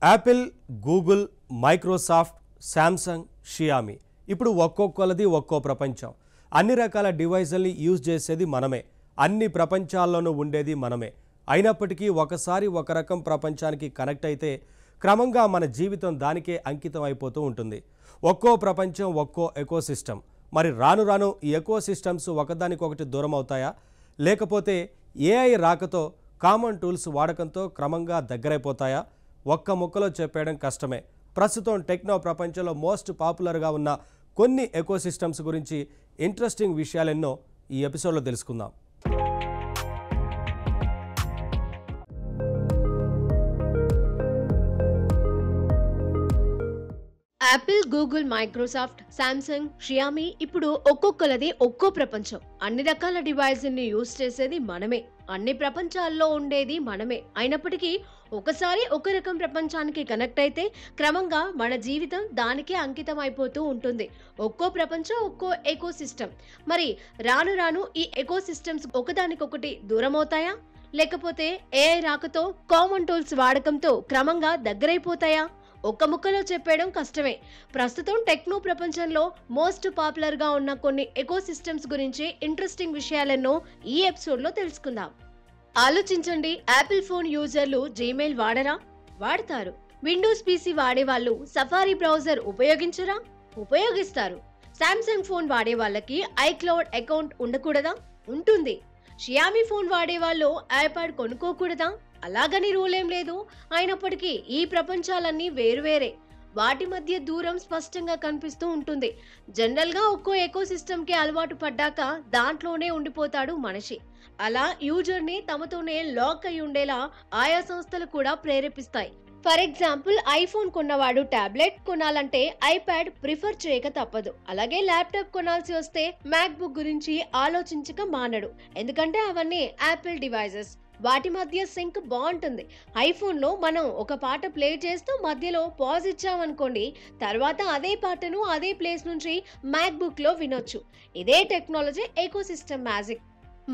Apple, Google, Microsoft, Samsung, Xiaomi ఇప్పుడు ఒక్కొక్కలది ఒక్కో ప్రపంచం. అన్ని రకాల డివైజుల్ని యూజ్ చేసేది మనమే. అన్ని ప్రపంచాల్లోనూ ఉండేది మనమే. అయినప్పటికీ ఒకసారి ఒక రకం ప్రపంచానికి కనెక్ట్ అయితే క్రమంగా మన జీవితం దానికే అంకితం అయిపోతూ ఉంటుంది. ఒక్కో ప్రపంచం ఒక్కో ఎకోసిస్టమ్. మరి రాను రాను ఈ ఎకోసిస్టమ్స్ ఒకదానికొకటి దూరం అవుతాయా? లేకపోతే ఏఐ రాకతో కామన్ టూల్స్ వాడకంతో క్రమంగా దగ్గరైపోతాయా? ఒక్క ముక్కలో చెప్పేయడం కష్టమే. ప్రస్తుతం టెక్నో ప్రపంచంలో మోస్ట్ పాపులర్గా ఉన్న కొన్ని ఎకోసిస్టమ్స్ గురించి ఇంట్రెస్టింగ్ విషయాలెన్నో ఈ ఎపిసోడ్లో తెలుసుకుందాం. Apple, Google, Microsoft, Samsung, Xiaomi ఇప్పుడు ఒక్కొక్కలది ఒక్కో ప్రపంచం. అన్ని రకాల డివైజుల్ని యూజ్ చేసేది మనమే. అన్ని ప్రపంచాల్లో ఉండేది మనమే. అయినప్పటికీ ఒకసారి ఒక రకం ప్రపంచానికి కనెక్ట్ అయితే క్రమంగా మన జీవితం దానికే అంకితం అయిపోతూ ఉంటుంది. ఒక్కో ప్రపంచం ఒక్కో ఎకోసిస్టమ్. మరి రాను రాను ఈ ఎకోసిస్టమ్స్ ఒకదానికొకటి దూరం అవుతాయా? లేకపోతే ఏఐ రాకతో కామన్ టూల్స్ వాడకంతో క్రమంగా దగ్గరైపోతాయా? ఒక్క ముక్కలో చెప్పేయడం కష్టమే. ప్రస్తుతం టెక్నో ప్రపంచంలో మోస్ట్ పాపులర్ గా ఉన్న కొన్ని ఎకోసిస్టమ్స్ గురించి ఇంట్రెస్టింగ్ విషయాలెన్నో ఈ ఎపిసోడ్లో తెలుసుకుందాం. ఆలోచించండి, యాపిల్ ఫోన్ యూజర్లు జీమెయిల్ వాడరా? వాడతారు. విండోస్ పీసీ వాడే వాళ్ళు సఫారీ బ్రౌజర్ ఉపయోగించరా? ఉపయోగిస్తారు. శాంసంగ్ ఫోన్ వాడే వాళ్ళకి ఐక్లౌడ్ అకౌంట్ ఉండకూడదా? ఉంటుంది. షియామి ఫోన్ వాడే వాళ్ళు ఐప్యాడ్ కొనుక్కోకూడదా? అలాగని రూల్ ఏం లేదు. అయినప్పటికీ ఈ ప్రపంచాలన్నీ వేరువేరే. వాటి మధ్య దూరం స్పష్టంగా కనిపిస్తూ ఉంటుంది. జనరల్ గా ఒక్కో ఎకోసిస్టమ్ కి అలవాటు పడ్డాక దాంట్లోనే ఉండిపోతాడు మనిషి. అలా యూజర్ ని తమతోనే లాక్ అయి ఉండేలా ఆయా సంస్థలు కూడా ప్రేరేపిస్తాయి. ఫర్ ఎగ్జాంపుల్, ఐఫోన్ కొన్నవాడు టాబ్లెట్ కొనాలంటే ఐప్యాడ్ ప్రిఫర్ చేయక తప్పదు. అలాగే ల్యాప్టాప్ కొనాల్సి వస్తే మ్యాక్ బుక్ గురించి ఆలోచించక మానడు. ఎందుకంటే అవన్నీ యాపిల్ డివైజెస్. వాటి మధ్య సింక్ బాగుంటుంది. ఐఫోన్ లో మనం ఒక పాట ప్లే చేస్తూ మధ్యలో పాజ్ ఇచ్చామనుకోండి, తర్వాత అదే పాటను అదే ప్లేస్ నుంచి మ్యాక్ బుక్ లో వినొచ్చు. ఇదే టెక్నాలజీ ఎకోసిస్టమ్ మ్యాజిక్.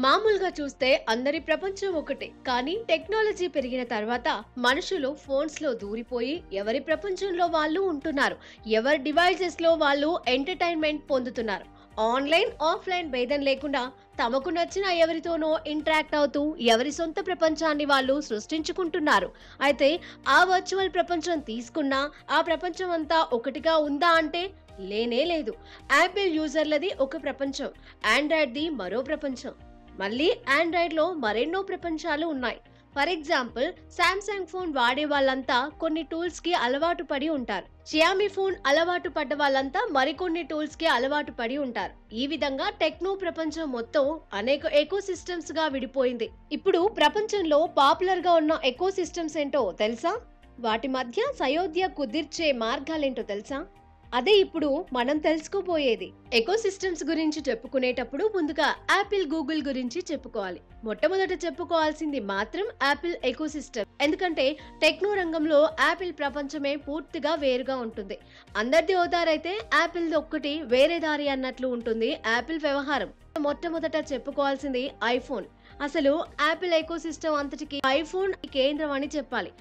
మామూలుగా చూస్తే అందరి ప్రపంచం ఒకటే. కానీ టెక్నాలజీ పెరిగిన తర్వాత మనుషులు ఫోన్స్ లో దూరిపోయి ఎవరి ప్రపంచంలో వాళ్ళు ఉంటున్నారు. ఎవరి డివైజెస్ లో వాళ్ళు ఎంటర్టైన్మెంట్ పొందుతున్నారు. ఆన్లైన్, ఆఫ్లైన్ భేదం లేకుండా తమకు నచ్చిన ఎవరితోనో ఇంటరాక్ట్ అవుతూ ఎవరి సొంత ప్రపంచాన్ని వాళ్ళు సృష్టించుకుంటున్నారు. అయితే ఆ వర్చువల్ ప్రపంచం తీసుకున్నా ఆ ప్రపంచం అంతా ఒకటిగా ఉందా అంటే లేనే లేదు. యాపిల్ యూజర్లది ఒక ప్రపంచం, ఆండ్రాయిడ్ది మరో ప్రపంచం. మళ్ళీ ఆండ్రాయిడ్ లో మరెన్నో ప్రపంచాలు ఉన్నాయి. ఫర్ ఎగ్జాంపుల్, శాంసంగ్ ఫోన్ వాడే వాళ్ళంతా కొన్ని టూల్స్ కి అలవాటు పడి ఉంటారు. షియామి ఫోన్ అలవాటు పడ్డ వాళ్ళంతా మరికొన్ని టూల్స్ కి అలవాటు పడి ఉంటారు. ఈ విధంగా టెక్నో ప్రపంచం మొత్తం అనేక ఎకోసిస్టమ్స్ గా విడిపోయింది. ఇప్పుడు ప్రపంచంలో పాపులర్ గా ఉన్న ఎకోసిస్టమ్స్ ఏంటో తెలుసా? వాటి మధ్య సయోధ్య కుదిర్చే మార్గాలేంటో తెలుసా? అదే ఇప్పుడు మనం తెలుసుకోబోయేది. ఎకోసిస్టమ్స్ గురించి చెప్పుకునేటప్పుడు ముందుగా యాపిల్, గూగుల్ గురించి చెప్పుకోవాలి. మొట్టమొదట చెప్పుకోవాల్సింది మాత్రం యాపిల్ ఎకోసిస్టమ్. ఎందుకంటే టెక్నో రంగంలో యాపిల్ ప్రపంచమే పూర్తిగా వేరుగా ఉంటుంది. అందరిది ఓ దారైతే యాపిల్ ఒక్కటి వేరే దారి అన్నట్లు ఉంటుంది యాపిల్ వ్యవహారం. మొట్టమొదట చెప్పుకోవాల్సింది ఐఫోన్. అసలు యాపిల్ ఎకోసిస్టమ్ అంతటికి ఐఫోన్ కేంద్రం అని చెప్పాలి.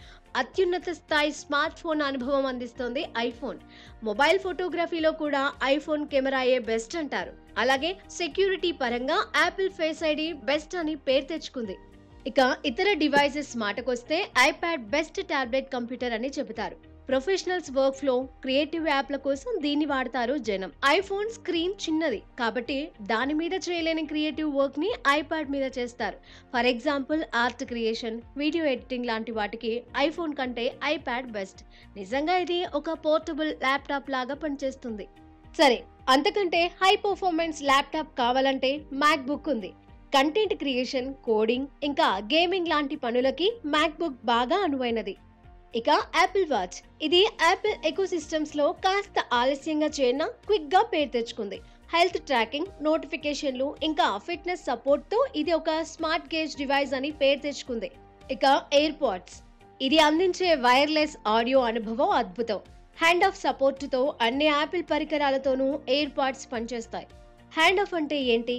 అత్యున్నత స్థాయి స్మార్ట్ ఫోన్ అనుభవం అందిస్తోంది ఐఫోన్. మొబైల్ ఫోటోగ్రఫీలో కూడా ఐఫోన్ కెమెరాయే బెస్ట్ అంటారు. అలాగే సెక్యూరిటీ పరంగా యాపిల్ ఫేస్ ఐడి బెస్ట్ అని పేరు తెచ్చుకుంది. ఇక ఇతర డివైజెస్ మాటకొస్తే ఐప్యాడ్ బెస్ట్ టాబ్లెట్ కంప్యూటర్ అని చెబుతారు. ప్రొఫెషనల్స్ వర్క్ ఫ్లో, క్రియేటివ్ యాప్ల కోసం దీన్ని వాడతారు జనం. ఐఫోన్ స్క్రీన్ చిన్నది కాబట్టి దాని మీద చేయలేని క్రియేటివ్ వర్క్ ని ఐప్యాడ్ మీద చేస్తారు. For example, art creation, video editing లాంటి వాటికి ఐఫోన్ కంటే ఐప్యాడ్ బెస్ట్. నిజంగా ఇది ఒక పోర్టబుల్ ల్యాప్టాప్ లాగా పనిచేస్తుంది. సరే, అంతకంటే హై పర్ఫార్మెన్స్ ల్యాప్టాప్ కావాలంటే మ్యాక్ బుక్ ఉంది. కంటెంట్ క్రియేషన్, కోడింగ్, ఇంకా గేమింగ్ లాంటి పనులకి మ్యాక్ బుక్ బాగా అనువైనది. ఇక యాపిల్ వాచ్. ఇది యాపిల్ ఎకోసిస్టమ్స్ లో కాస్త ఆలస్యంగా చేరిన క్విక్ గా పేరు తెచ్చుకుంది. హెల్త్ ట్రాకింగ్, నోటిఫికేషన్లు, ఇంకా ఫిట్నెస్ సపోర్ట్ తో ఇది ఒక స్మార్ట్ గేజ్ డివైస్ అని పేరు తెచ్చుకుంది. ఇక ఎయిర్ పాడ్స్. ఇది అందించే వైర్లెస్ ఆడియో అనుభవం అద్భుతం. హ్యాండ్ ఆఫ్ సపోర్ట్ తో అన్ని యాపిల్ పరికరాలతోనూ ఎయిర్ పాడ్స్ పనిచేస్తాయి. హ్యాండ్ ఆఫ్ అంటే ఏంటి?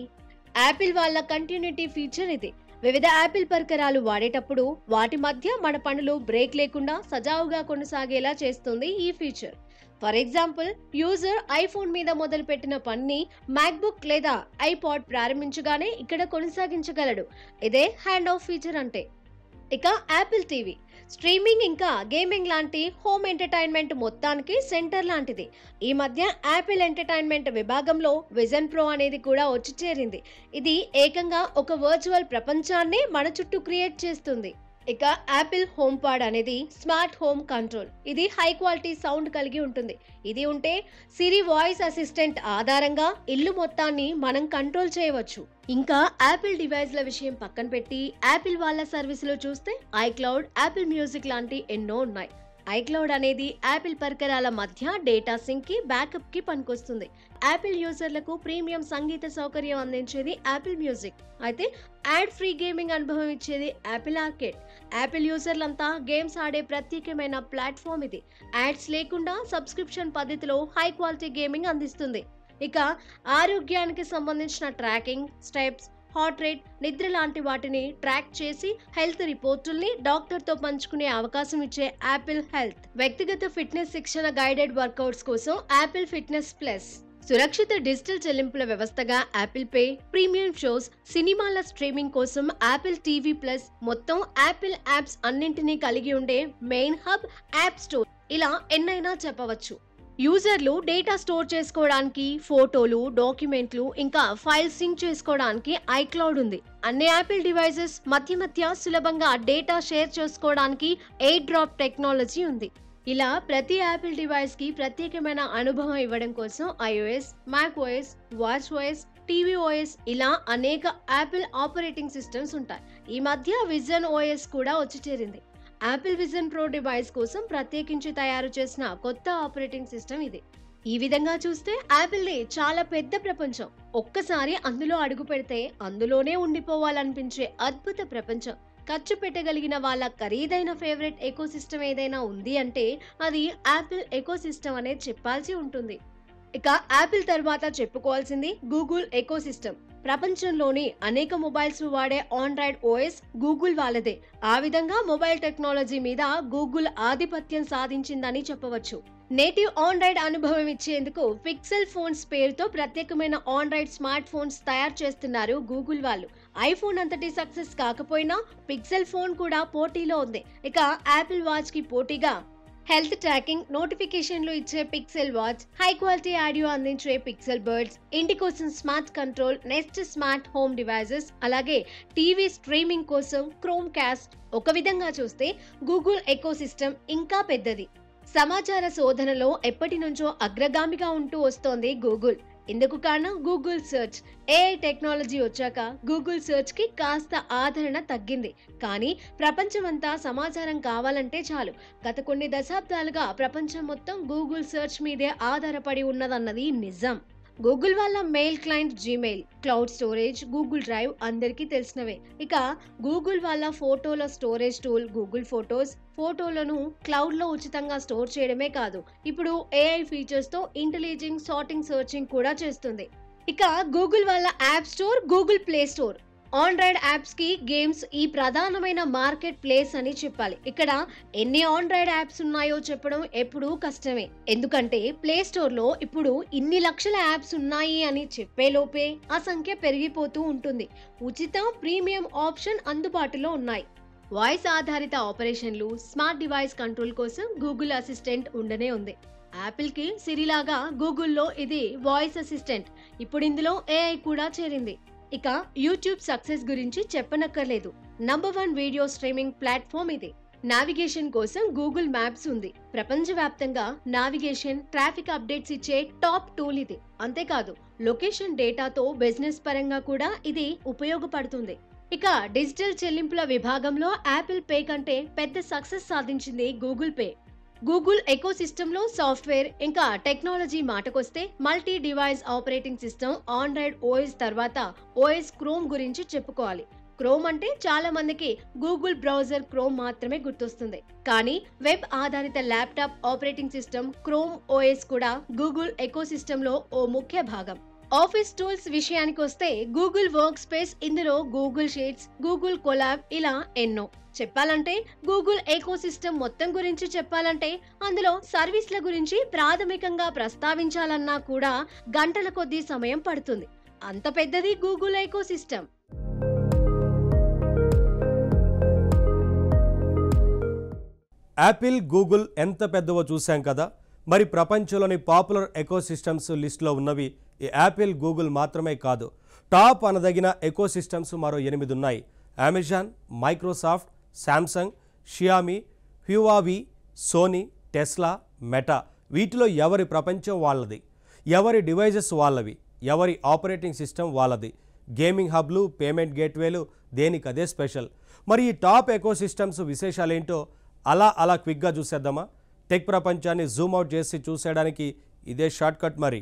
యాపిల్ వాళ్ళ కంటిన్యూటీ ఫీచర్ ఇది. వివిధ యాపిల్ పరికరాలు వాడేటప్పుడు వాటి మధ్య మన పనులు బ్రేక్ లేకుండా సజావుగా కొనసాగేలా చేస్తుంది ఈ feature. For example, user iPhone మీద మొదలుపెట్టిన పనిని మ్యాక్బుక్ లేదా ఐపాడ్ ప్రారంభించగానే ఇక్కడ కొనసాగించగలడు. ఇదే హ్యాండ్ ఆఫ్ ఫీచర్ అంటే. ఇక యాపిల్ టీవీ స్ట్రీమింగ్ ఇంకా గేమింగ్ లాంటి హోమ్ ఎంటర్టైన్మెంట్ మొత్తానికి సెంటర్ లాంటిది. ఈ మధ్య యాపిల్ ఎంటర్టైన్మెంట్ విభాగంలో విజన్ ప్రో అనేది కూడా వచ్చి చేరింది. ఇది ఏకంగా ఒక వర్చువల్ ప్రపంచాన్ని మన చుట్టూ క్రియేట్ చేస్తుంది. ఇక యాపిల్ హోమ్ పాడ్ అనేది స్మార్ట్ హోమ్ కంట్రోల్. ఇది హై క్వాలిటీ సౌండ్ కలిగి ఉంటుంది. ఇది ఉంటే సిరి వాయిస్ అసిస్టెంట్ ఆధారంగా ఇల్లు మొత్తాన్ని మనం కంట్రోల్ చేయవచ్చు. ఇంకా యాపిల్ డివైస్ల విషయం పక్కన పెట్టి యాపిల్ వాళ్ళ సర్వీసులో చూస్తే ఐక్లౌడ్, యాపిల్ మ్యూజిక్ లాంటి ఎన్నో ఉన్నాయి. ఐక్లౌడ్ అనేది యాపిల్ పరికరాల మధ్య డేటా సింక్ కి, బ్యాకప్ కి పనికొస్తుంది. యాపిల్ యూజర్లకు ప్రీమియం సంగీత సౌకర్యం అందించేది యాపిల్ మ్యూజిక్. అయితే యాడ్ ఫ్రీ గేమింగ్ అనుభవం ఇచ్చేది యాపిల్ ఆర్కేడ్. యాపిల్ యూజర్లంతా గేమ్స్ ఆడే ప్రత్యేకమైన ప్లాట్ఫామ్ ఇది. యాడ్స్ లేకుండా సబ్స్క్రిప్షన్ పద్ధతిలో హై క్వాలిటీ గేమింగ్ అందిస్తుంది. ఇక ఆరోగ్యానికి సంబంధించిన ట్రాకింగ్, స్టెప్స్, హార్ట్ రేట్, నిద్ర లాంటి వాటిని ట్రాక్ చేసి హెల్త్ రిపోర్టుల్ని డాక్టర్తో పంచుకునే అవకాశం ఇచ్చే యాపిల్ హెల్త్. వ్యక్తిగత ఫిట్నెస్ శిక్షణ, గైడెడ్ వర్కౌట్స్ కోసం యాపిల్ ఫిట్నెస్ ప్లస్. సురక్షిత డిజిటల్ చెల్లింపుల వ్యవస్థగా యాపిల్ పే, ప్రీమియం షోస్, సినిమాల స్ట్రీమింగ్ కోసం యాపిల్ టీవీ ప్లస్, మొత్తం యాపిల్ యాప్స్ అన్నింటినీ కలిగి ఉండే మెయిన్ హబ్ యాప్ స్టోర్. ఇలా ఎన్నైనా చెప్పవచ్చు. యూజర్లు డేటా స్టోర్ చేసుకోవడానికి, ఫోటోలు, డాక్యుమెంట్లు, ఇంకా ఫైల్స్ సింక్ చేసుకోవడానికి ఐక్లౌడ్ ఉంది. అన్ని యాపిల్ డివైసెస్ మధ్య సులభంగా డేటా షేర్ చేసుకోవడానికి ఎయిర్ డ్రాప్ టెక్నాలజీ ఉంది. ఇలా ప్రతి యాపిల్ డివైస్ కి ప్రత్యేకమైన అనుభవం ఇవ్వడం కోసం iOS, macOS, watchOS, tvOS ఇలా అనేక యాపిల్ ఆపరేటింగ్ సిస్టమ్స్ ఉంటాయి. ఈ మధ్య విజన్ OS కూడా వచ్చి చేరింది. యాపిల్ విజన్ ప్రో డివైస్ కోసం ప్రత్యేకించి తయారు చేసిన కొత్త ఆపరేటింగ్ సిస్టమ్ ఇది. ఈ విధంగా చూస్తే యాపిల్ది చాలా పెద్ద ప్రపంచం. ఒక్కసారి అందులో అడుగు పెడితే అందులోనే ఉండిపోవాలనిపించే అద్భుత ప్రపంచం. ఖర్చు పెట్టగలిగిన వాళ్ళ ఖరీదైన ఫేవరెట్ ఎకోసిస్టమ్ ఏదైనా ఉంది అంటే అది యాపిల్ ఎకోసిస్టమ్ అనేది చెప్పాల్సి ఉంటుంది. ఇక యాపిల్ తర్వాత చెప్పుకోవాల్సింది గూగుల్ ఎకోసిస్టమ్. ప్రపంచంలోని అనేక మొబైల్స్ వాడే ఆండ్రాయిడ్ ఓఎస్ గూగుల్ వాళ్ళదే. ఆ విధంగా మొబైల్ టెక్నాలజీ మీద గూగుల్ ఆధిపత్యం సాధించిందని చెప్పవచ్చు. నేటివ్ ఆండ్రాయిడ్ అనుభవం ఇచ్చేందుకు పిక్సెల్ ఫోన్స్ పేరుతో ప్రత్యేకమైన ఆండ్రాయిడ్ స్మార్ట్ ఫోన్స్ తయారు చేస్తున్నారు గూగుల్ వాళ్ళు. ఐఫోన్ అంతటి సక్సెస్ కాకపోయినా పిక్సెల్ ఫోన్ కూడా పోటీలో ఉంది. ఇక యాపిల్ వాచ్ కి పోటీగా హెల్త్ ట్రాకింగ్, నోటిఫికేషన్లు ఇచ్చే Pixel Watch, high quality audio అందించే పిక్సెల్ బర్డ్స్, ఇంటి కోసం smart control, Nest smart home devices, అలాగే టీవీ స్ట్రీమింగ్ కోసం క్రోమ్ కాస్ట్. ఒక విధంగా చూస్తే గూగుల్ ఎకోసిస్టమ్ ఇంకా పెద్దది. సమాచార శోధనలో ఎప్పటి నుంచో అగ్రగామిగా ఉంటూ వస్తోంది గూగుల్. ఇందుకు కారణం గూగుల్ సెర్చ్. ఏఐ టెక్నాలజీ వచ్చాక గూగుల్ సెర్చ్ కి కాస్త ఆదరణ తగ్గింది. కానీ ప్రపంచమంతా సమాచారం కావాలంటే చాలు. గత కొన్ని దశాబ్దాలుగా ప్రపంచం మొత్తం గూగుల్ సెర్చ్ మీదే ఆధారపడి ఉన్నదన్నది నిజం. గూగుల్ వాళ్ళ mail client Gmail, cloud storage, Google drive అందరికీ తెలిసినవే. ఇక గూగుల్ వాళ్ళ ఫోటోల స్టోరేజ్ టూల్ గూగుల్ ఫోటోస్ ఫోటోలను క్లౌడ్ లో ఉచితంగా స్టోర్ చేయడమే కాదు, ఇప్పుడు ఏఐ ఫీచర్స్ తో ఇంటెలిజెంట్ సార్టింగ్, సర్చింగ్ కూడా చేస్తుంది. ఇక గూగుల్ వాళ్ళ app store Google play store. Android apps కి గేమ్స్ ఈ ప్రధానమైన మార్కెట్ ప్లేస్ అని చెప్పాలి. ఇక్కడ ఎన్ని ఆండ్రాయిడ్ యాప్స్ ఉన్నాయో చెప్పడం ఎప్పుడూ కష్టమే. ఎందుకంటే ప్లే స్టోర్ లో ఇప్పుడు ఇన్ని లక్షల యాప్స్ ఉన్నాయి అని చెప్పే లోపే ఆ సంఖ్య పెరిగిపోతూ ఉంటుంది. ఉచిత, ప్రీమియం ఆప్షన్ అందుబాటులో ఉన్నాయి. వాయిస్ ఆధారిత ఆపరేషన్లు, స్మార్ట్ డివైస్ కంట్రోల్ కోసం గూగుల్ అసిస్టెంట్ ఉండనే ఉంది. యాపిల్ కి సిరి లాగా గూగుల్లో ఇది వాయిస్ అసిస్టెంట్. ఇప్పుడు ఇందులో ఏఐ కూడా చేరింది. ఇక యూట్యూబ్ సక్సెస్ గురించి చెప్పనక్కర్లేదు. నంబర్ 1 వీడియో స్ట్రీమింగ్ ప్లాట్ఫామ్ ఇది. నావిగేషన్ కోసం గూగుల్ మ్యాప్స్ ఉంది. ప్రపంచవ్యాప్తంగా నావిగేషన్, ట్రాఫిక్ అప్డేట్స్ ఇచ్చే టాప్ టూల్ ఇది. అంతేకాదు లొకేషన్ డేటాతో బిజినెస్ పరంగా కూడా ఇది ఉపయోగపడుతుంది. ఇక డిజిటల్ చెల్లింపుల విభాగంలో యాపిల్ పే కంటే పెద్ద సక్సెస్ సాధించింది గూగుల్ పే. గూగుల్ ఎకోసిస్టమ్ లో సాఫ్ట్వేర్ ఇంకా టెక్నాలజీ మాటకొస్తే multi device operating system Android OS తర్వాత ఓఎస్ క్రోమ్ గురించి చెప్పుకోవాలి. క్రోమ్ అంటే చాలా మందికి గూగుల్ బ్రౌజర్ క్రోమ్ మాత్రమే గుర్తొస్తుంది. కానీ వెబ్ ఆధారిత laptop operating system chrome OS కూడా గూగుల్ ఎకోసిస్టమ్ లో ఓ ముఖ్య భాగం. ఆఫీస్ టూల్స్ విషయానికి వస్తే గూగుల్ వర్క్ స్పేస్, ఇందులో గూగుల్ షీట్స్, గూగుల్ కొలాబ్ ఇలా ఎన్నో. చెప్పాలంటే గూగుల్ ఎకోసిస్టమ్ మొత్తం గురించి చెప్పాలంటే అందులో సర్వీస్ల గురించి ప్రాథమికంగా ప్రస్తావించాలన్నా కూడా గంటల కొద్దీ సమయం పడుతుంది. అంత పెద్దది గూగుల్ ఎకోసిస్టమ్. యాపిల్, గూగుల్ ఎంత పెద్దవో చూశాం కదా. మరి ప్రపంచంలోని పాపులర్ ఎకోసిస్టమ్స్ లిస్టులో ఉన్నవి ఈ యాపిల్, గూగుల్ మాత్రమే కాదు. టాప్ అనదగిన ఎకోసిస్టమ్స్ మరో 8 ఉన్నాయి. Amazon, Microsoft, Samsung, Xiaomi, Huawei, Sony, Tesla, Meta. వీటిలో ఎవరి ప్రపంచం వాళ్ళది, ఎవరి డివైజెస్ వాళ్ళవి, ఎవరి ఆపరేటింగ్ సిస్టమ్ వాళ్ళది. గేమింగ్ హబ్లు, పేమెంట్ గేట్వేలు దేనికదే స్పెషల్. మరి ఈ టాప్ ఎకోసిస్టమ్స్ విశేషాలేంటో అలా క్విక్గా చూసేద్దామా? టెక్ ప్రపంచాన్ని జూమ్ అవుట్ చేసి చూసేయడానికి ఇదే షార్ట్ కట్. మరి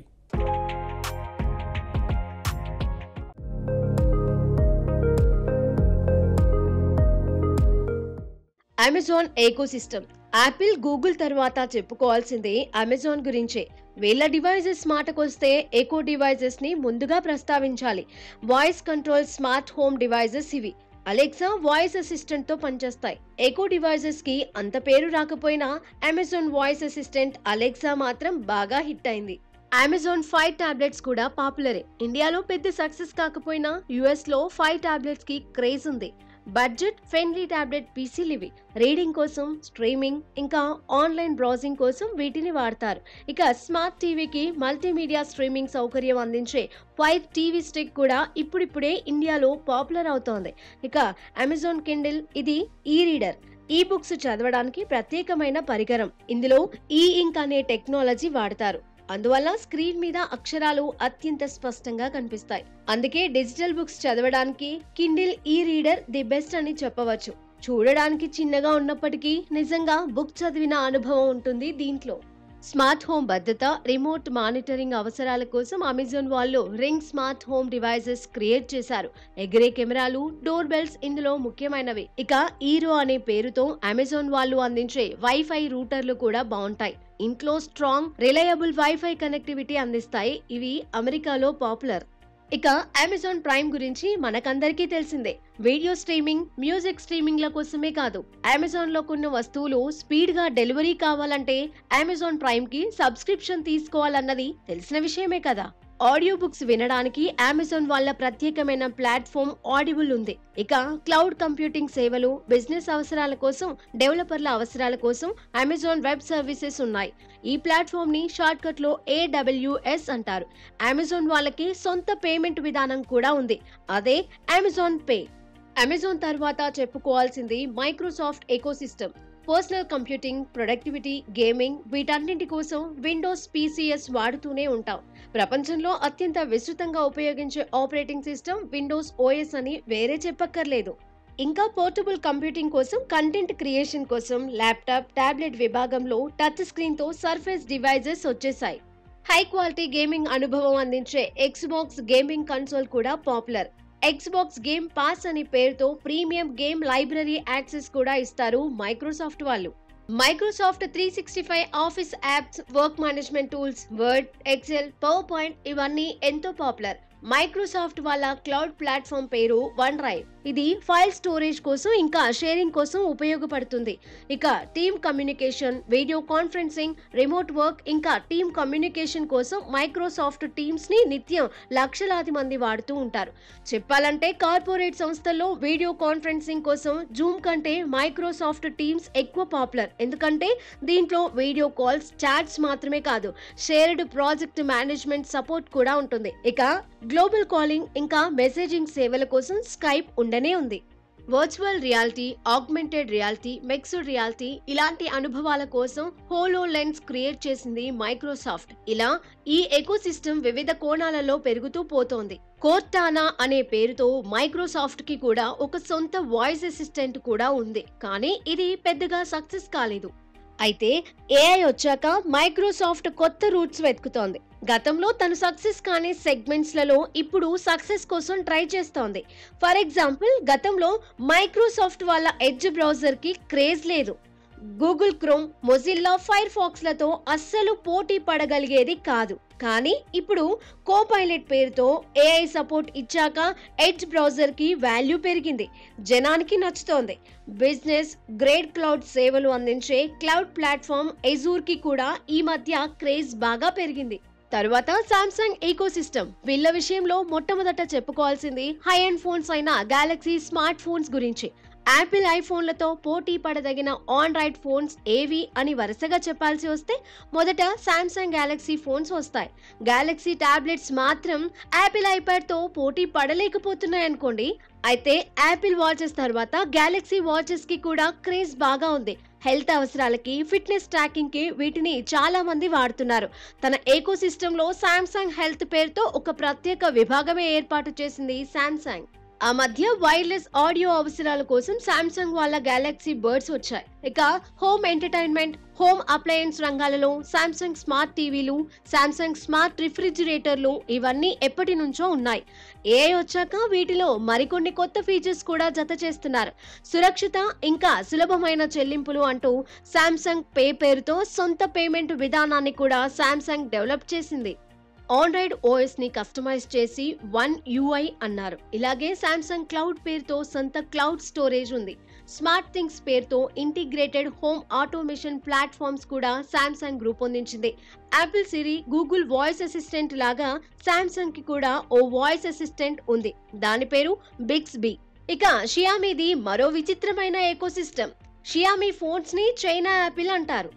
అమెజాన్ ఎకోసిస్టమ్. యాపిల్, గూగుల్ తర్వాత చెప్పుకోవాల్సింది అమెజాన్ గురించే. వీళ్ళ డివైజెస్ మాటకొస్తే ఎకో డివైజెస్ ని ముందుగా ప్రస్తావించాలి. Voice control smart home devices ఇవి. అలెక్సా వాయిస్ అసిస్టెంట్ తో పనిచేస్తాయి. ఎకో డివైజెస్ కి అంత పేరు రాకపోయినా అమెజాన్ వాయిస్ అసిస్టెంట్ అలెక్సా మాత్రం బాగా హిట్ అయింది. అమెజాన్ 5 టాబ్లెట్స్ కూడా పాపులరే. ఇండియాలో పెద్ద సక్సెస్ కాకపోయినా యుఎస్ లో 5 టాబ్లెట్స్ కి క్రేజ్ ఉంది. బడ్జెట్ ఫ్రెండ్లీ టాబ్లెట్ పీసీలు ఇవి. రీడింగ్ కోసం, స్ట్రీమింగ్ ఇంకా ఆన్లైన్ బ్రౌజింగ్ కోసం వీటిని వాడతారు. ఇక స్మార్ట్ టీవీకి మల్టీమీడియా స్ట్రీమింగ్ సౌకర్యం అందించే 5 టీవీ స్టిక్ కూడా ఇప్పుడిప్పుడే ఇండియాలో పాపులర్ అవుతోంది. ఇక అమెజాన్ కిండిల్, ఇది ఈ రీడర్. ఈ బుక్స్ చదవడానికి ప్రత్యేకమైన పరికరం. ఇందులో ఈ ఇంక్ అనే టెక్నాలజీ వాడతారు. అందువల్ల స్క్రీన్ మీద అక్షరాలు అత్యంత స్పష్టంగా కనిపిస్తాయి. అందుకే డిజిటల్ బుక్స్ చదవడానికి కిండిల్ ఈ రీడర్ ది బెస్ట్ అని చెప్పవచ్చు. చూడడానికి చిన్నగా ఉన్నప్పటికీ నిజంగా బుక్ చదివిన అనుభవం ఉంటుంది దీంట్లో. స్మార్ట్ హోమ్ భద్రత, రిమోట్ మానిటరింగ్ అవసరాల కోసం అమెజాన్ వాళ్ళు ring smart home devices create చేశారు. ఎగిరే కెమెరాలు, డోర్ బెల్స్ ఇందులో ముఖ్యమైనవి. ఇక ఈరో అనే పేరుతో అమెజాన్ వాళ్ళు అందించే వైఫై రూటర్లు కూడా బాగుంటాయి. ఇంట్లో స్ట్రాంగ్, రిలయబుల్ వైఫై కనెక్టివిటీ అందిస్తాయి. ఇవి అమెరికాలో పాపులర్. ఇక అమెజాన్ ప్రైమ్ గురించి మనకందరికీ తెలిసిందే. వీడియో స్ట్రీమింగ్, మ్యూజిక్ స్ట్రీమింగ్ల కోసమే కాదు, అమెజాన్ లో కొన్ని వస్తువులు స్పీడ్ గా డెలివరీ కావాలంటే అమెజాన్ ప్రైమ్ కి సబ్స్క్రిప్షన్ తీసుకోవాలన్నది తెలిసిన విషయమే కదా. ఆడియో బుక్స్ వినడానికి అమెజాన్ వాళ్ళ ప్రత్యేకమైన ప్లాట్ఫామ్ ఆడిబుల్ ఉంది. ఇక క్లౌడ్ కంప్యూటింగ్ సేవలు, బిజినెస్ అవసరాల కోసం, డెవలపర్ల అవసరాల కోసం అమెజాన్ వెబ్ సర్వీసెస్ ఉన్నాయి. ఈ ప్లాట్ఫామ్ ని షార్ట్ కట్ లో AWS అంటారు. అమెజాన్ వాళ్ళకి సొంత పేమెంట్ విధానం కూడా ఉంది, అదే అమెజాన్ పే. అమెజాన్ తర్వాత చెప్పుకోవాల్సింది Microsoft ecosystem. Personal computing, productivity, gaming వీటన్నింటి కోసం విండోస్ PCS వాడుతూనే ఉంటాం. ప్రపంచంలో అత్యంత విస్తృతంగా ఉపయోగించే ఆపరేటింగ్ సిస్టమ్ విండోస్ OS అని వేరే చెప్పక్కర్లేదు. ఇంకా పోర్టబుల్ కంప్యూటింగ్ కోసం, కంటెంట్ క్రియేషన్ కోసం ల్యాప్టాప్, టాబ్లెట్ విభాగంలో టచ్ స్క్రీన్ తో సర్ఫేస్ డివైజెస్ వచ్చేసాయి. హై క్వాలిటీ గేమింగ్ అనుభవం అందించే Xbox గేమింగ్ కన్సోల్ కూడా పాపులర్. Xbox గేమ్ పాస్ అనే పేరుతో ప్రీమియం గేమ్ లైబ్రరీ యాక్సెస్ కూడా ఇస్తారు మైక్రోసాఫ్ట్ వాళ్ళు. Microsoft 365 Office apps, work management tools, Word, Excel, PowerPoint ఇవన్నీ ఎంతో పాపులర్. మైక్రోసాఫ్ట్ వాళ్ళ క్లౌడ్ ప్లాట్ఫామ్ పేరు వన్ డ్రైవ్. ఇది ఫైల్ స్టోరేజ్ కోసం ఇంకా షేరింగ్ కోసం ఉపయోగపడుతుంది. ఇక team communication, video conferencing, remote work ఇంకా టీమ్ కమ్యూనికేషన్ కోసం మైక్రోసాఫ్ట్ టీమ్స్ ని నిత్యం లక్షలాది మంది వాడుతూ ఉంటారు. చెప్పాలంటే కార్పొరేట్ సంస్థల్లో వీడియో కాన్ఫరెన్సింగ్ కోసం జూమ్ కంటే మైక్రోసాఫ్ట్ టీమ్స్ ఎక్కువ పాపులర్. ఎందుకంటే దీంట్లో వీడియో కాల్స్, చాట్స్ మాత్రమే కాదు, షేర్డ్ ప్రాజెక్ట్ మేనేజ్మెంట్ సపోర్ట్ కూడా ఉంటుంది. ఇక గ్లోబల్ కాలింగ్ ఇంకా మెసేజింగ్ సేవల కోసం స్కైప్ ఉండనే ఉంది. Virtual reality, augmented reality, mixed reality ఇలాంటి అనుభవాల కోసం హోలోలెన్స్ క్రియేట్ చేసింది మైక్రోసాఫ్ట్. ఇలా ఈ ఎకోసిస్టమ్ వివిధ కోణాలలో పెరుగుతూ పోతోంది. కోర్టానా అనే పేరుతో మైక్రోసాఫ్ట్ కి కూడా ఒక సొంత వాయిస్ అసిస్టెంట్ కూడా ఉంది, కానీ ఇది పెద్దగా సక్సెస్ కాలేదు. అయితే AI వచ్చాక మైక్రోసాఫ్ట్ కొత్త రూట్స్ వెతుకుతోంది. గతంలో తను సక్సెస్ కాని సెగ్మెంట్స్ లలో ఇప్పుడు సక్సెస్ కోసం ట్రై చేస్తోంది. ఫర్ ఎగ్జాంపుల్, గతంలో మైక్రోసాఫ్ట్ వాళ్ళ ఎడ్జ్ బ్రౌజర్ కి క్రేజ్ లేదు. Google Chrome, Mozilla Firefox లతో అస్సలు పోటీ పడగలిగేది కాదు. కానీ ఇప్పుడు కోపైలట్ పేరుతో ఏఐ సపోర్ట్ ఇచ్చాక ఎడ్జ్ బ్రౌజర్ కి వాల్యూ పెరిగింది, జనానికి నచ్చుతోంది. బిజినెస్ గ్రేడ్ క్లౌడ్ సేవలు అందించే క్లౌడ్ ప్లాట్ఫామ్ ఎజూర్ కి కూడా ఈ మధ్య క్రేజ్ బాగా పెరిగింది. తరువాత సామ్సంగ్ ఈకోసిస్టమ్. వీళ్ళ విషయంలో మొట్టమొదట చెప్పుకోవాల్సింది హై ఎండ్ ఫోన్స్ అయిన గెలాక్సీ స్మార్ట్ ఫోన్స్ గురించి. యాపిల్ ఐఫోన్లతో పోటీ పడదగిన ఆండ్రాయిడ్ ఫోన్స్ ఏవి అని వరుసగా చెప్పాల్సి వస్తే మొదట సామ్సంగ్ గెలాక్సీ ఫోన్స్ వస్తాయి. గెలాక్సీ టాబ్లెట్స్ మాత్రం యాపిల్ ఐప్యాడ్ తో పోటీ పడలేకపోతున్నాయనుకోండి. అయితే యాపిల్ వాచెస్ తర్వాత గెలాక్సీ వాచెస్ కి కూడా క్రేజ్ బాగా ఉంది. హెల్త్ అవసరాలకి, ఫిట్నెస్ ట్రాకింగ్ కి వీటిని చాలా మంది వాడుతున్నారు. తన ఏకో సిస్టమ్ లో సామ్సంగ్ హెల్త్ పేరుతో ఒక ప్రత్యేక విభాగమే ఏర్పాటు చేసింది సామ్సంగ్. ఆ మధ్య వైర్లెస్ ఆడియో అవసరాల కోసం సామ్సంగ్ వాళ్ళ గెలాక్సీ బర్డ్స్ వచ్చాయి. ఇక హోమ్ ఎంటర్టైన్మెంట్, హోమ్ అప్లయన్స్ రంగాలలో సామ్సంగ్ స్మార్ట్ టీవీలు, సామ్సంగ్ స్మార్ట్ రిఫ్రిజిరేటర్లు ఇవన్నీ ఎప్పటి నుంచో ఉన్నాయి. ఏఐ వచ్చాక వీటిలో మరికొన్ని కొత్త ఫీచర్స్ కూడా జత చేస్తున్నారు. సురక్షిత ఇంకా సులభమైన చెల్లింపులు అంటూ సామ్సంగ్ పే పేరుతో సొంత పేమెంట్ విధానాన్ని కూడా సామ్సంగ్ డెవలప్ చేసింది. ఆండ్రాయిడ్ ఓఎస్ ని కస్టమైజ్ చేసి వన్ యూఐ అన్నారు. ఇలాగే సామ్సంగ్ క్లౌడ్ పేరుతో సొంత క్లౌడ్ స్టోరేజ్ ఉంది. స్మార్ట్ థింగ్స్ పేరుతో ఇంటిగ్రేటెడ్ హోమ్ ఆటోమేషన్ ప్లాట్ఫామ్స్ కూడా సామ్సంగ్ రూపొందించింది. యాపిల్ సిరి, గూగుల్ వాయిస్ అసిస్టెంట్ లాగా సామ్సంగ్ కి కూడా ఓ వాయిస్ అసిస్టెంట్ ఉంది. దాని పేరు బిక్స్బీ. ఇక షియామీది మరో విచిత్రమైన ఎకోసిస్టమ్. షియామీ ఫోన్స్ ని చైనా యాపిల్ అంటారు.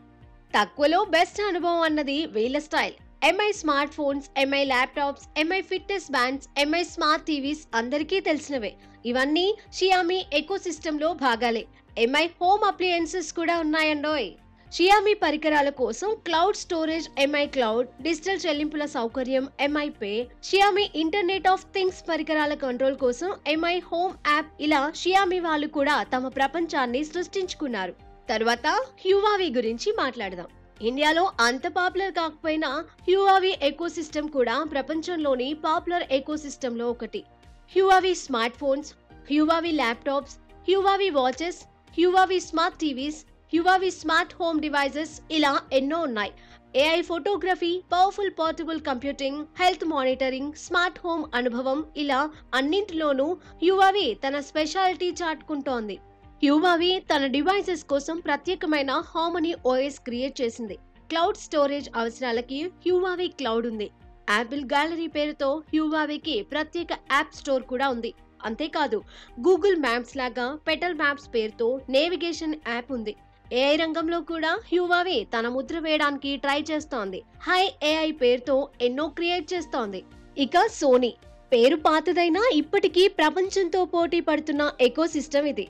తక్కువలో బెస్ట్ అనుభవం అన్నది వీళ్ళ style. MI smart phones, MI laptops, MI fitness bands, MI smart TVs అందరికీ తెలిసినవే. ఇవన్నీ షియామీ ఎకో సిస్టమ్ లో భాగాలే. ఎంఐ హోమ్ అప్లయన్సెస్ కూడా ఉన్నాయండోయ్. షియామీ పరికరాల కోసం cloud storage MI cloud, digital చెల్లింపుల సౌకర్యం MI pay, Xiaomi internet of things పరికరాల కంట్రోల్ కోసం ఎంఐ హోమ్ యాప్, ఇలా షియామీ వాళ్ళు కూడా తమ ప్రపంచాన్ని సృష్టించుకున్నారు. తర్వాత హ్యూవావీ గురించి మాట్లాడదాం. ఇండియాలో అంత పాపులర్ కాకపోయినా హ్యూవావీ ఎకోసిస్టమ్ కూడా ప్రపంచంలోని పాపులర్ ఎకోసిస్టమ్ లో ఒకటి. Huawei smart phones, Huawei laptops, Huawei watches, Huawei smart TVs, Huawei smart home devices ఇలా ఎన్నో ఉన్నాయి. AI photography, powerful portable computing, health monitoring, smart home అనుభవం ఇలా అన్నింటిలోనూ హ్యూవావీ తన స్పెషాలిటీ చాటుకుంటోంది. హ్యూవావీ తన డివైసెస్ కోసం ప్రత్యేకమైన హార్మనీ ఓఎస్ క్రియేట్ చేసింది. క్లౌడ్ స్టోరేజ్ అవసరాలకి హ్యూవావీ క్లౌడ్ ఉంది. యాపిల్ గ్యాలరీ పేరుతో హ్యూవావీకి ప్రత్యేక యాప్ స్టోర్ కూడా ఉంది. అంతేకాదు గూగుల్ మ్యాప్స్ లాగా పెటల్ మ్యాప్స్ పేరుతో నేవిగేషన్ యాప్ ఉంది. ఏఐ రంగంలో కూడా హ్యూవావీ తన ముద్ర వేయడానికి ట్రై చేస్తోంది. హై ఏఐ పేరుతో ఎన్నో క్రియేట్ చేస్తోంది. ఇక సోనీ పేరు పాతదైనా ఇప్పటికీ ప్రపంచంతో పోటీ పడుతున్న ఎకో సిస్టమ్ ఇది.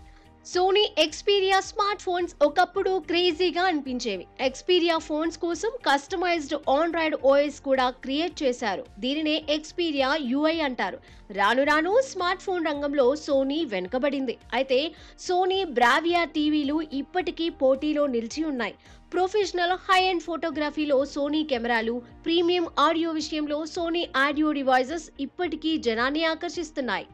సోనీ ఎక్స్పీరియా స్మార్ట్ ఫోన్స్ ఒకప్పుడు క్రేజీగా అనిపించేవి. ఎక్స్పీరియా ఫోన్స్ కోసం కస్టమైజ్డ్ ఆండ్రాయిడ్ ఓఎస్ కూడా క్రియేట్ చేశారు. దీనినే ఎక్స్పీరియా యూఐ అంటారు. రాను రాను స్మార్ట్ ఫోన్ రంగంలో సోనీ వెనుకబడింది. అయితే సోనీ బ్రావియా టీవీలు ఇప్పటికీ పోటీలో నిలిచి ఉన్నాయి. ప్రొఫెషనల్ హై ఎండ్ ఫోటోగ్రఫీలో సోనీ కెమెరాలు, ప్రీమియం ఆడియో విషయంలో సోనీ ఆడియో డివైజెస్ ఇప్పటికీ జనాన్ని ఆకర్షిస్తున్నాయి.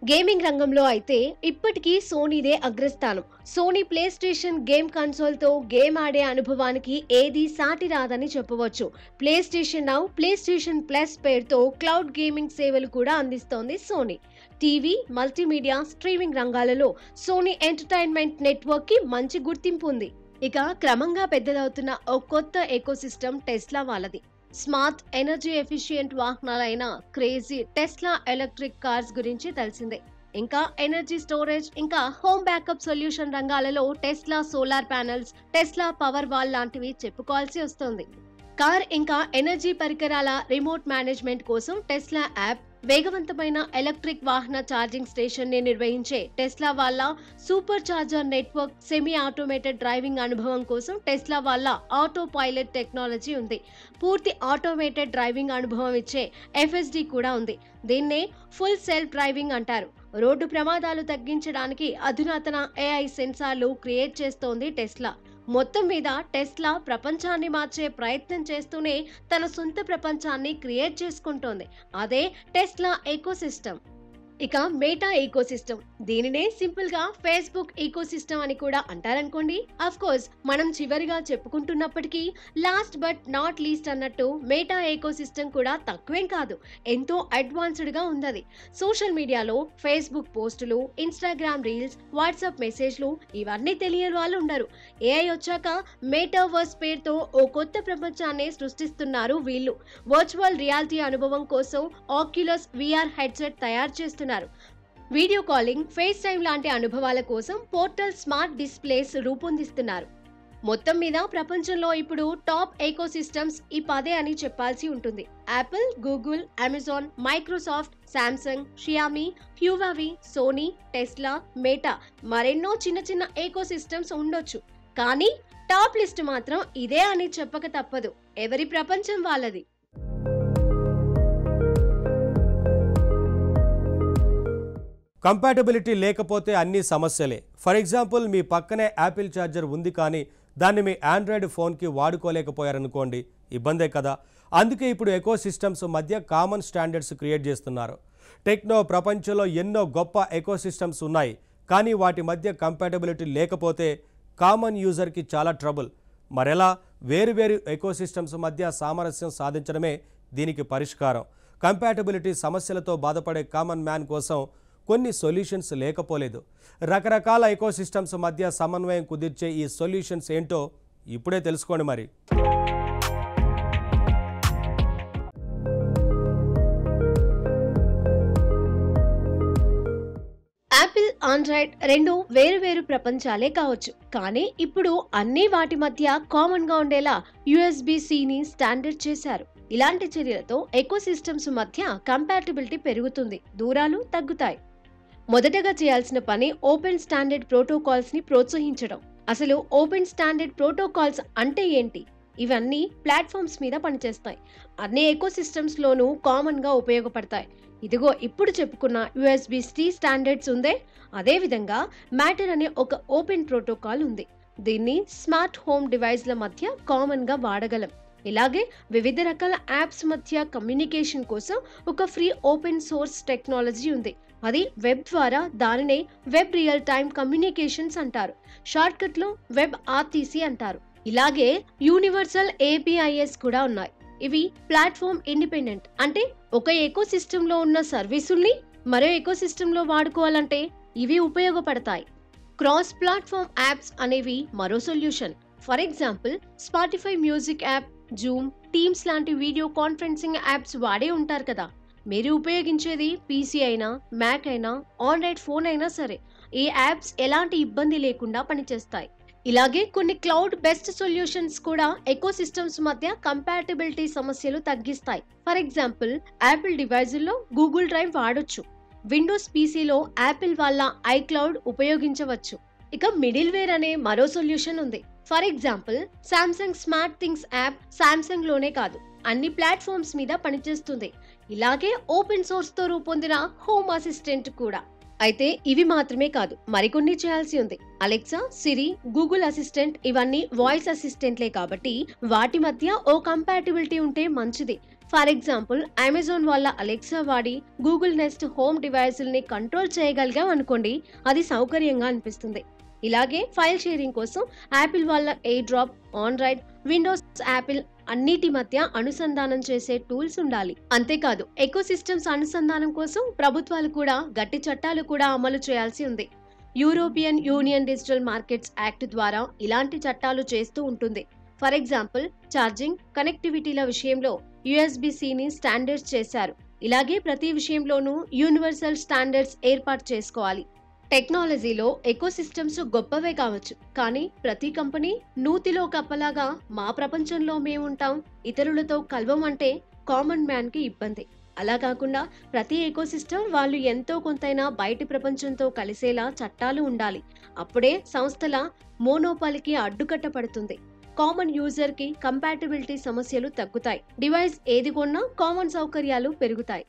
గేమింగ్ రంగంలో అయితే ఇప్పటికీ సోనీదే అగ్రస్థానం. Sony play station game console తో గేమ్ ఆడే అనుభవానికి ఏది సాటి రాదని చెప్పవచ్చు. Play station now, play station plus పేరుతో క్లౌడ్ గేమింగ్ సేవలు కూడా అందిస్తోంది సోనీ. టీవీ, మల్టీమీడియా, స్ట్రీమింగ్ రంగాలలో సోనీ ఎంటర్టైన్మెంట్ నెట్వర్క్ కి మంచి గుర్తింపు ఉంది. ఇక క్రమంగా పెద్దదవుతున్న ఓ కొత్త ఎకోసిస్టమ్ టెస్లా వాళ్ళది. స్మార్ట్ ఎనర్జీ ఎఫిషియెంట్ వాహనాలైన క్రేజీ టెస్లా ఎలక్ట్రిక్ కార్స్ గురించి తెలిసిందే. ఇంకా ఎనర్జీ స్టోరేజ్, ఇంకా హోమ్ బ్యాకప్ సొల్యూషన్ రంగాలలో Tesla solar panels, Tesla power wall లాంటివి చెప్పుకోవాల్సి వస్తుంది. కార్ ఇంకా ఎనర్జీ పరికరాల రిమోట్ మేనేజ్మెంట్ కోసం టెస్లా యాప్, వేగవంతమైన ఎలక్ట్రిక్ వాహన ఛార్జింగ్ స్టేషన్ ని నిర్వహించే టెస్లా వాళ్ళ super charger network, semi automated driving అనుభవం కోసం టెస్లా వాళ్ళ ఆటో పైలట్ టెక్నాలజీ ఉంది. పూర్తి ఆటోమేటెడ్ డ్రైవింగ్ అనుభవం ఇచ్చే ఎఫ్ఎస్డి కూడా ఉంది. దీన్నే ఫుల్ సెల్ఫ్ డ్రైవింగ్ అంటారు. రోడ్డు ప్రమాదాలు తగ్గించడానికి అధునాతన ఏఐ సెన్సార్లు క్రియేట్ చేస్తోంది టెస్లా. మొత్తం మీద టెస్లా ప్రపంచాన్ని మార్చే ప్రయత్నం చేస్తూనే తన సొంత ప్రపంచాన్ని క్రియేట్ చేసుకుంటోంది. అదే టెస్లా ఎకోసిస్టమ్. ఇక మెటా ఈకోసిస్టమ్, దీనినే సింపుల్ గా ఫేస్బుక్ ఈకోసిస్టమ్ అని కూడా అంటారనుకోండి. అఫ్ కోర్స్ మనం చివరిగా చెప్పుకుంటున్నప్పటికీ లాస్ట్ బట్ నాట్ లీస్ట్ అన్నట్టు మెటా ఈకోసిస్టమ్ కూడా తక్కువేం కాదు, ఎంతో అడ్వాన్స్డ్ గా ఉంది. సోషల్ మీడియాలో ఫేస్బుక్ పోస్టులు, ఇన్స్టాగ్రామ్ రీల్స్, వాట్సాప్ మెసేజ్లు ఇవన్నీ తెలియని వాళ్ళు ఉండరు. ఏఐ వచ్చాక మెటావర్స్ పేరుతో ఓ కొత్త ప్రపంచాన్ని సృష్టిస్తున్నారు వీళ్ళు. వర్చువల్ రియాలిటీ అనుభవం కోసం ఆక్యులస్ విఆర్ హెడ్సెట్ తయారు చేస్తున్నారు. వీడియో కాలింగ్, ఫేస్ టైం లాంటి అనుభవాల కోసం పోర్టల్ స్మార్ట్ డిస్ప్లేస్ రూపొందిస్తున్నారు. మొత్తం మీద ప్రపంచంలో ఇప్పుడు టాప్ ఎకోసిస్టమ్స్ ఈ 10 అని చెప్పాల్సి ఉంటుంది. Apple, Google, Amazon, Microsoft, Samsung, Xiaomi, Huawei, Sony, Tesla, Meta, మరెన్నో చిన్న చిన్న ఎకోసిస్టమ్స్ ఉండొచ్చు. కానీ టాప్ లిస్ట్ మాత్రం ఇదే అని చెప్పక తప్పదు. ఎవరి ప్రపంచం వాళ్ళది. కంపాటబిలిటీ లేకపోతే అన్ని సమస్యలే. ఫర్ ఎగ్జాంపుల్, మీ పక్కనే యాపిల్ ఛార్జర్ ఉంది కానీ దాన్ని మీ ఆండ్రాయిడ్ ఫోన్కి వాడుకోలేకపోయారనుకోండి, ఇబ్బందే కదా. అందుకే ఇప్పుడు ఎకోసిస్టమ్స్ మధ్య కామన్ స్టాండర్డ్స్ క్రియేట్ చేస్తున్నారు. టెక్నో ప్రపంచంలో ఎన్నో గొప్ప ఎకోసిస్టమ్స్ ఉన్నాయి, కానీ వాటి మధ్య కంపాటబిలిటీ లేకపోతే కామన్ యూజర్కి చాలా ట్రబుల్. మరెలా? వేరువేరు ఎకోసిస్టమ్స్ మధ్య సామరస్యం సాధించడమే దీనికి పరిష్కారం. కంపాటబిలిటీ సమస్యలతో బాధపడే కామన్ మ్యాన్ కోసం కొన్ని సొల్యూషన్స్ లేకపోలేదు. రకరకాల ఎకోసిస్టమ్స్ మధ్య సమన్వయం కుదిర్చే ఈ సొల్యూషన్స్ ఏంటో ఇప్పుడే తెలుసుకోండి మరి. యాపిల్, ఆండ్రాయిడ్ రెండు వేరు ప్రపంచాలే కావచ్చు, కానీ ఇప్పుడు అన్ని వాటి మధ్య కామన్ గా ఉండేలా USB-Cని స్టాండర్డ్ చేశారు. ఇలాంటి చర్యలతో ఎకోసిస్టమ్స్ మధ్య కంపాటబిలిటీ పెరుగుతుంది, దూరాలు తగ్గుతాయి. మొదటగా చేయాల్సిన పని ఓపెన్ స్టాండర్డ్ ప్రోటోకాల్స్ ని ప్రోత్సహించడం. అసలు ఓపెన్ స్టాండర్డ్ ప్రోటోకాల్స్ అంటే ఏంటి? ఇవన్నీ ప్లాట్ఫామ్స్ మీద పనిచేస్తాయి, అన్ని ఎకోసిస్టమ్స్ లోనూ కామన్ గా ఉపయోగపడతాయి. ఇదిగో ఇప్పుడు చెప్పుకున్న USB-C స్టాండర్డ్స్ ఉందే, అదే విధంగా మ్యాటర్ అనే ఒక ఓపెన్ ప్రోటోకాల్ ఉంది. దీన్ని స్మార్ట్ హోమ్ డివైస్ల మధ్య కామన్ గా వాడగలం. ఇలాగే వివిధ రకాల యాప్స్ మధ్య కమ్యూనికేషన్ కోసం ఒక ఫ్రీ ఓపెన్ సోర్స్ టెక్నాలజీ ఉంది. అది వెబ్ ద్వారా దానినే వెబ్ రియల్ టైమ్ కమ్యూనికేషన్స్ అంటారు. షార్ట్ కట్ లో వెబ్ RTC అంటారు. ఇలాగే యూనివర్సల్ APIs కూడా ఉన్నాయి. ఇవి ప్లాట్ఫామ్ ఇండిపెండెంట్, అంటే ఒక ఎకోసిస్టమ్ లో ఉన్న సర్వీసుల్ని మరో ఎకోసిస్టమ్ లో వాడుకోవాలంటే ఇవి ఉపయోగపడతాయి. క్రాస్ ప్లాట్ఫామ్ యాప్స్ అనేవి మరో solution. For example, Spotify music app, Zoom, teams లాంటి వీడియో కాన్ఫరెన్సింగ్ యాప్స్ వాడే ఉంటారు కదా. మీరు ఉపయోగించేది PC అయినా, మ్యాక్ అయినా, ఆండ్రాయిడ్ ఫోన్ అయినా సరే, ఈ యాప్స్ ఎలాంటి ఇబ్బంది లేకుండా పనిచేస్తాయి. ఇలాగే కొన్ని క్లౌడ్ బెస్ట్ సొల్యూషన్స్ కూడా ఎకోసిస్టమ్స్ మధ్య కంపాటబిలిటీ సమస్యలు తగ్గిస్తాయి. ఫర్ ఎగ్జాంపుల్, యాపిల్ డివైజుల్లో గూగుల్ డ్రైవ్ వాడొచ్చు, విండోస్ PCలో యాపిల్ వాళ్ళ iCloud ఉపయోగించవచ్చు. ఇక మిడిల్ వేర్ అనే మరో సొల్యూషన్ ఉంది. For example, Samsung smart things app Samsung లోనే కాదు, అన్ని ప్లాట్ఫామ్స్ మీద పనిచేస్తుంది. ఇలాగే ఓపెన్ సోర్స్ తో రూపొందిన హోమ్ అసిస్టెంట్ కూడా. అయితే ఇవి మాత్రమే కాదు, మరికొన్ని చేయాల్సి ఉంది. అలెక్సా, సిరి, గూగుల్ అసిస్టెంట్ ఇవన్నీ వాయిస్ అసిస్టెంట్లే కాబట్టి వాటి మధ్య ఓ కంపాటబిలిటీ ఉంటే మంచిది. ఫర్ ఎగ్జాంపుల్, అమెజాన్ వాళ్ళ అలెక్సా వాడి గూగుల్ నెస్ట్ హోమ్ డివైసుల్ని కంట్రోల్ చేయగలిగాం అనుకోండి, అది సౌకర్యంగా అనిపిస్తుంది. ఇలాగే ఫైల్ షేరింగ్ కోసం యాపిల్ వాళ్ళ air drop, Android, Windows, Apple అన్నిటి మధ్య అనుసంధానం చేసే టూల్స్ ఉండాలి. అంతేకాదు, ఎకోసిస్టమ్స్ అనుసంధానం కోసం ప్రభుత్వాలు కూడా గట్టి చట్టాలు కూడా అమలు చేయాల్సి ఉంది. European union digital markets act ద్వారా ఇలాంటి చట్టాలు చేస్తూ ఉంటుంది. ఫర్ ఎగ్జాంపుల్, ఛార్జింగ్, కనెక్టివిటీల విషయంలో USB-Cని స్టాండర్డ్స్ చేశారు. ఇలాగే ప్రతి విషయంలోనూ యూనివర్సల్ స్టాండర్డ్స్ ఏర్పాటు చేసుకోవాలి. టెక్నాలజీలో ఎకోసిస్టమ్స్ గొప్పవే కావచ్చు, కానీ ప్రతి కంపెనీ నూతిలో కప్పలాగా మా ప్రపంచంలో మేముంటాం, ఇతరులతో కలవం అంటే కామన్ మ్యాన్ కి ఇబ్బంది. అలా కాకుండా ప్రతి ఎకోసిస్టమ్ వాళ్ళు ఎంతో కొంతైనా బయటి ప్రపంచంతో కలిసేలా చట్టాలు ఉండాలి. అప్పుడే సంస్థల మోనోపాలికి అడ్డుకట్ట పడుతుంది. కామన్ యూజర్ కి కంపాటబిలిటీ సమస్యలు తగ్గుతాయి. డివైస్ ఏది కొన్నా కామన్ సౌకర్యాలు పెరుగుతాయి.